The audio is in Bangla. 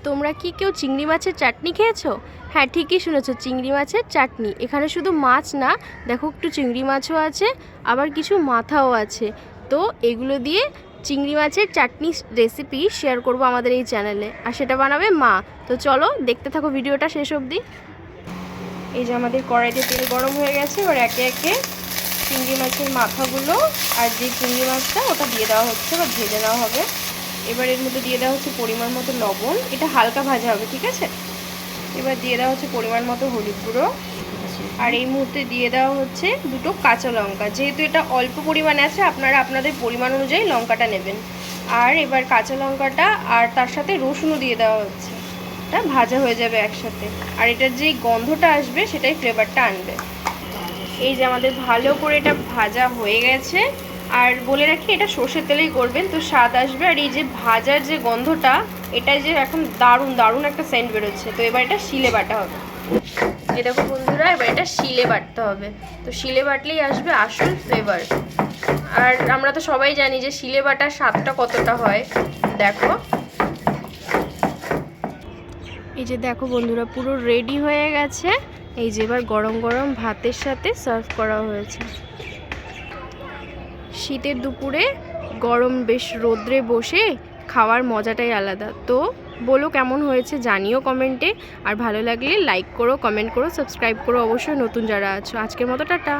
তোমরা কি কেউ চিংড়ি মাছের চাটনি খেয়েছো? হ্যাঁ, ঠিকই শুনেছো, চিংড়ি মাছের চাটনি। এখানে শুধু মাছ না, দেখো একটু চিংড়ি মাছও আছে, আবার কিছু মাথাও আছে। তো এগুলো দিয়ে চিংড়ি মাছের চাটনি রেসিপি শেয়ার করব আমাদের এই চ্যানেলে, আর সেটা বানাবে মা। তো চলো দেখতে থাকো ভিডিওটা শেষ অবধি। এই যে আমাদের কড়াইতে তেল গরম হয়ে গেছে, এবার একে একে চিংড়ি মাছের মাথাগুলো আর যে চিংড়ি মাছটা ওটা দিয়ে দেওয়া হচ্ছে বা ভেজে নেওয়া হবে। এবার এর মধ্যে দিয়ে দেওয়া হচ্ছে পরিমাণ মতো লবণ, এটা হালকা ভাজা হবে, ঠিক আছে। এবার দিয়ে দেওয়া হচ্ছে পরিমাণ মতো হলুদ গুঁড়ো, আর এই মুহূর্তে দিয়ে দেওয়া হচ্ছে দুটো কাঁচা লঙ্কা। যেহেতু এটা অল্প পরিমাণে আছে, আপনারা আপনাদের পরিমাণ অনুযায়ী লঙ্কাটা নেবেন। আর এবার কাঁচা লঙ্কাটা আর তার সাথে রসুনও দিয়ে দেওয়া হচ্ছে, এটা ভাজা হয়ে যাবে একসাথে। আর এটার যেই গন্ধটা আসবে সেটাই ফ্লেভারটা আনবে। এই যে আমাদের ভালো করে এটা ভাজা হয়ে গেছে। আর বলে রাখি, এটা সর্ষের তেলেই করবেন, তো স্বাদ আসবে। আর এই যে ভাজার যে গন্ধটা, এটা যে এখন দারুণ দারুণ একটা সেন্ট বেরোচ্ছে। তো এবার এটা শিলে বাটা হবে। এই দেখো বন্ধুরা, এবার এটা শিলে বাটতে হবে। তো শিলে বাটলেই আসবে আসল ফ্লেভার। আর আমরা তো সবাই জানি যে শিলে বাটার স্বাদটা কতটা হয়। দেখো, এই যে দেখো বন্ধুরা, পুরো রেডি হয়ে গেছে। এই যে এবার গরম গরম ভাতের সাথে সার্ভ করা হয়েছে। শীতের দুপুরে গরম বেশ রোদ্রে বসে খাওয়ার মজাটাই আলাদা। তো বলো কেমন হয়েছে, জানিও কমেন্টে। আর ভালো লাগলে লাইক করো, কমেন্ট করো, সাবস্ক্রাইব করো অবশ্যই, নতুন যারা আছো। আজকের মতো টাটা।